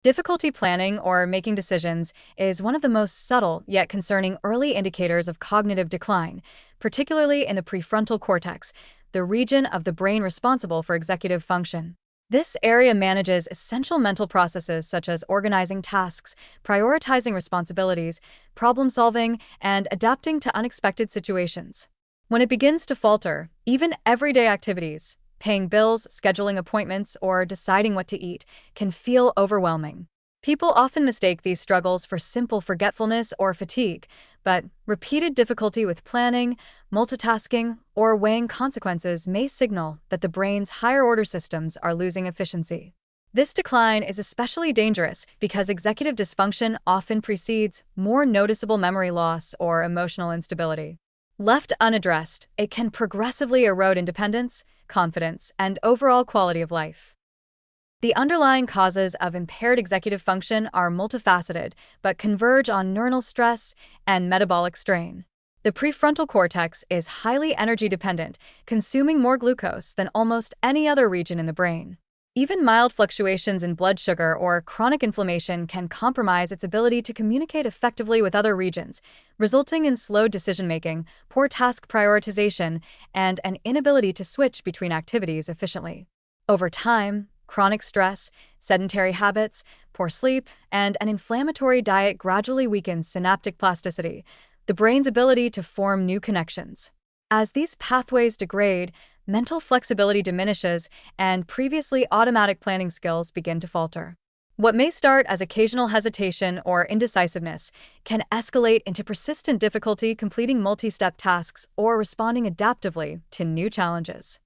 Difficulty planning or making decisions is one of the most subtle yet concerning early indicators of cognitive decline, particularly in the prefrontal cortex, the region of the brain responsible for executive function. This area manages essential mental processes such as organizing tasks, prioritizing responsibilities, problem solving, and adapting to unexpected situations. When it begins to falter, even everyday activities, paying bills, scheduling appointments, or deciding what to eat, can feel overwhelming. People often mistake these struggles for simple forgetfulness or fatigue, but repeated difficulty with planning, multitasking, or weighing consequences may signal that the brain's higher-order systems are losing efficiency. This decline is especially dangerous because executive dysfunction often precedes more noticeable memory loss or emotional instability. Left unaddressed, it can progressively erode independence, confidence, and overall quality of life. The underlying causes of impaired executive function are multifaceted, but converge on neuronal stress and metabolic strain. The prefrontal cortex is highly energy dependent, consuming more glucose than almost any other region in the brain. Even mild fluctuations in blood sugar or chronic inflammation can compromise its ability to communicate effectively with other regions, resulting in slow decision-making, poor task prioritization, and an inability to switch between activities efficiently. Over time, chronic stress, sedentary habits, poor sleep, and an inflammatory diet gradually weakens synaptic plasticity, the brain's ability to form new connections. As these pathways degrade, mental flexibility diminishes, and previously automatic planning skills begin to falter. What may start as occasional hesitation or indecisiveness can escalate into persistent difficulty completing multi-step tasks or responding adaptively to new challenges.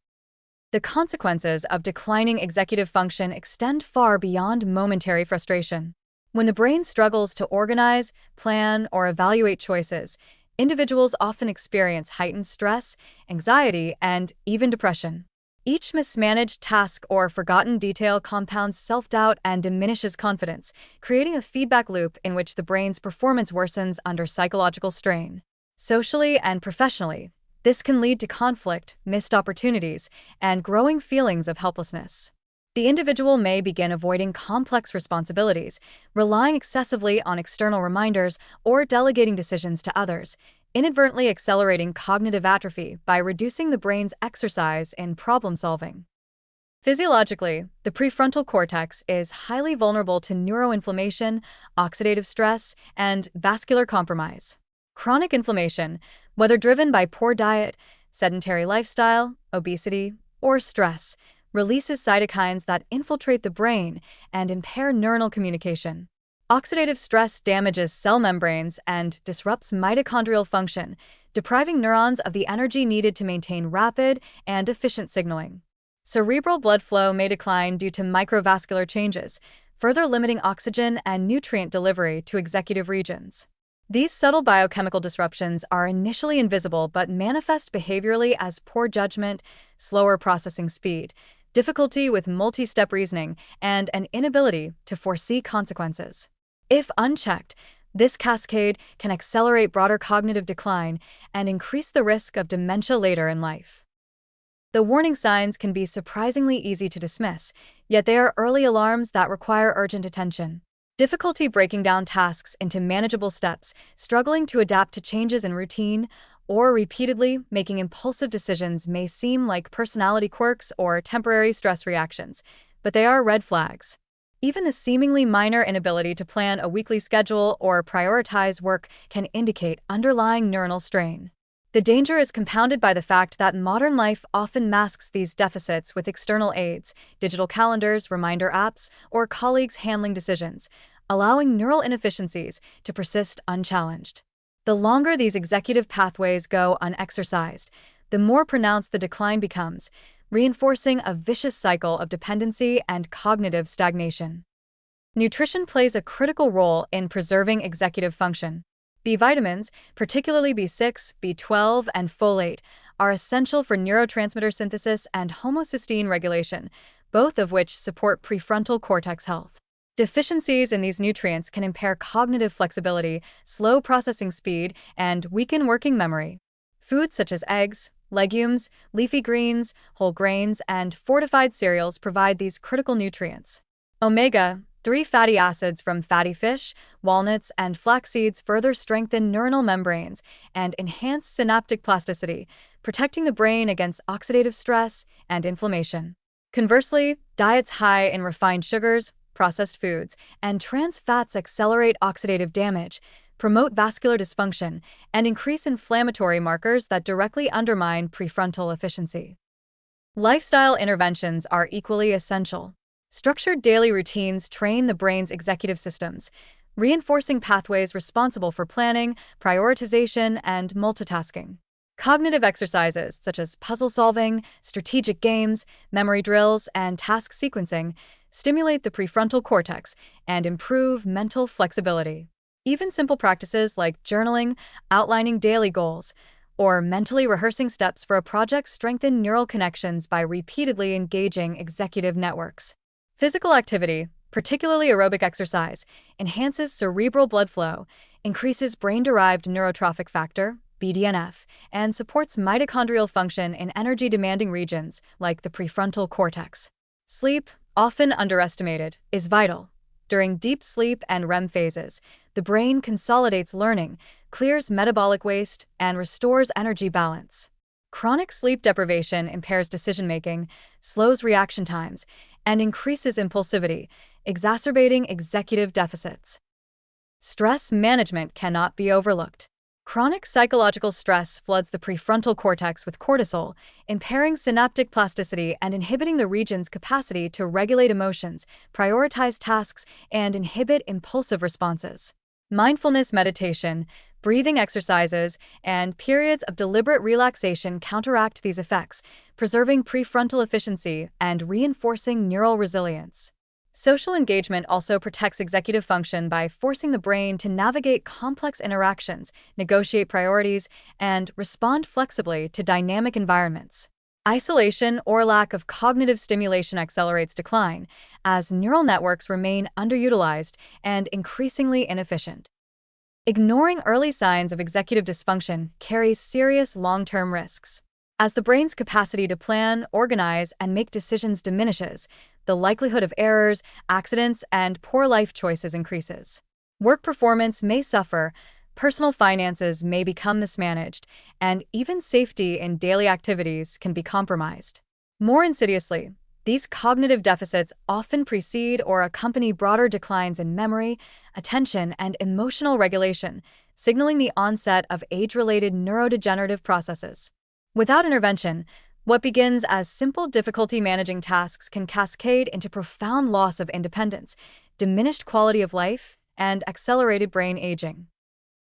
The consequences of declining executive function extend far beyond momentary frustration. When the brain struggles to organize, plan, or evaluate choices, individuals often experience heightened stress, anxiety, and even depression. Each mismanaged task or forgotten detail compounds self-doubt and diminishes confidence, creating a feedback loop in which the brain's performance worsens under psychological strain. Socially and professionally, this can lead to conflict, missed opportunities, and growing feelings of helplessness. The individual may begin avoiding complex responsibilities, relying excessively on external reminders, or delegating decisions to others, inadvertently accelerating cognitive atrophy by reducing the brain's exercise in problem solving. Physiologically, the prefrontal cortex is highly vulnerable to neuroinflammation, oxidative stress, and vascular compromise. Chronic inflammation, whether driven by poor diet, sedentary lifestyle, obesity, or stress, releases cytokines that infiltrate the brain and impair neuronal communication. Oxidative stress damages cell membranes and disrupts mitochondrial function, depriving neurons of the energy needed to maintain rapid and efficient signaling. Cerebral blood flow may decline due to microvascular changes, further limiting oxygen and nutrient delivery to executive regions. These subtle biochemical disruptions are initially invisible but manifest behaviorally as poor judgment, slower processing speed, difficulty with multi-step reasoning, and an inability to foresee consequences. If unchecked, this cascade can accelerate broader cognitive decline and increase the risk of dementia later in life. The warning signs can be surprisingly easy to dismiss, yet they are early alarms that require urgent attention. Difficulty breaking down tasks into manageable steps, struggling to adapt to changes in routine, or repeatedly making impulsive decisions may seem like personality quirks or temporary stress reactions, but they are red flags. Even the seemingly minor inability to plan a weekly schedule or prioritize work can indicate underlying neuronal strain. The danger is compounded by the fact that modern life often masks these deficits with external aids, digital calendars, reminder apps, or colleagues handling decisions, allowing neural inefficiencies to persist unchallenged. The longer these executive pathways go unexercised, the more pronounced the decline becomes, reinforcing a vicious cycle of dependency and cognitive stagnation. Nutrition plays a critical role in preserving executive function. B vitamins, particularly B6, B12, and folate, are essential for neurotransmitter synthesis and homocysteine regulation, both of which support prefrontal cortex health. Deficiencies in these nutrients can impair cognitive flexibility, slow processing speed, and weaken working memory. Foods such as eggs, legumes, leafy greens, whole grains, and fortified cereals provide these critical nutrients. Omega Three fatty acids from fatty fish, walnuts, and flax seeds further strengthen neuronal membranes and enhance synaptic plasticity, protecting the brain against oxidative stress and inflammation. Conversely, diets high in refined sugars, processed foods, and trans fats accelerate oxidative damage, promote vascular dysfunction, and increase inflammatory markers that directly undermine prefrontal efficiency. Lifestyle interventions are equally essential. Structured daily routines train the brain's executive systems, reinforcing pathways responsible for planning, prioritization, and multitasking. Cognitive exercises such as puzzle solving, strategic games, memory drills, and task sequencing stimulate the prefrontal cortex and improve mental flexibility. Even simple practices like journaling, outlining daily goals, or mentally rehearsing steps for a project strengthen neural connections by repeatedly engaging executive networks. Physical activity, particularly aerobic exercise, enhances cerebral blood flow, increases brain-derived neurotrophic factor, BDNF, and supports mitochondrial function in energy-demanding regions like the prefrontal cortex. Sleep, often underestimated, is vital. During deep sleep and REM phases, the brain consolidates learning, clears metabolic waste, and restores energy balance. Chronic sleep deprivation impairs decision-making, slows reaction times, and increases impulsivity, exacerbating executive deficits. Stress management cannot be overlooked. Chronic psychological stress floods the prefrontal cortex with cortisol, impairing synaptic plasticity and inhibiting the region's capacity to regulate emotions, prioritize tasks, and inhibit impulsive responses. Mindfulness meditation, breathing exercises, and periods of deliberate relaxation counteract these effects, preserving prefrontal efficiency and reinforcing neural resilience. Social engagement also protects executive function by forcing the brain to navigate complex interactions, negotiate priorities, and respond flexibly to dynamic environments. Isolation or lack of cognitive stimulation accelerates decline, as neural networks remain underutilized and increasingly inefficient. Ignoring early signs of executive dysfunction carries serious long-term risks. As the brain's capacity to plan, organize, and make decisions diminishes, the likelihood of errors, accidents, and poor life choices increases. Work performance may suffer, personal finances may become mismanaged, and even safety in daily activities can be compromised. More insidiously, these cognitive deficits often precede or accompany broader declines in memory, attention, and emotional regulation, signaling the onset of age-related neurodegenerative processes. Without intervention, what begins as simple difficulty managing tasks can cascade into profound loss of independence, diminished quality of life, and accelerated brain aging.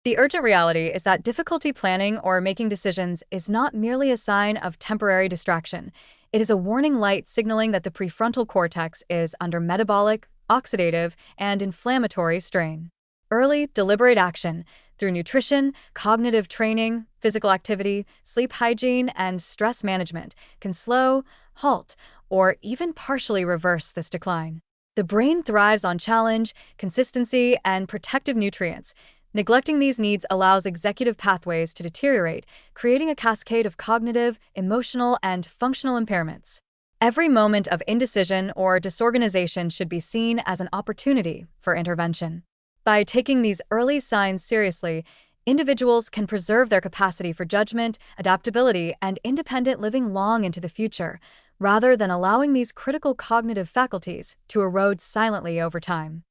The urgent reality is that difficulty planning or making decisions is not merely a sign of temporary distraction. It is a warning light signaling that the prefrontal cortex is under metabolic, oxidative, and inflammatory strain. Early, deliberate action through nutrition, cognitive training, physical activity, sleep hygiene, and stress management can slow, halt, or even partially reverse this decline. The brain thrives on challenge, consistency, and protective nutrients. Neglecting these needs allows executive pathways to deteriorate, creating a cascade of cognitive, emotional, and functional impairments. Every moment of indecision or disorganization should be seen as an opportunity for intervention. By taking these early signs seriously, individuals can preserve their capacity for judgment, adaptability, and independent living long into the future, rather than allowing these critical cognitive faculties to erode silently over time.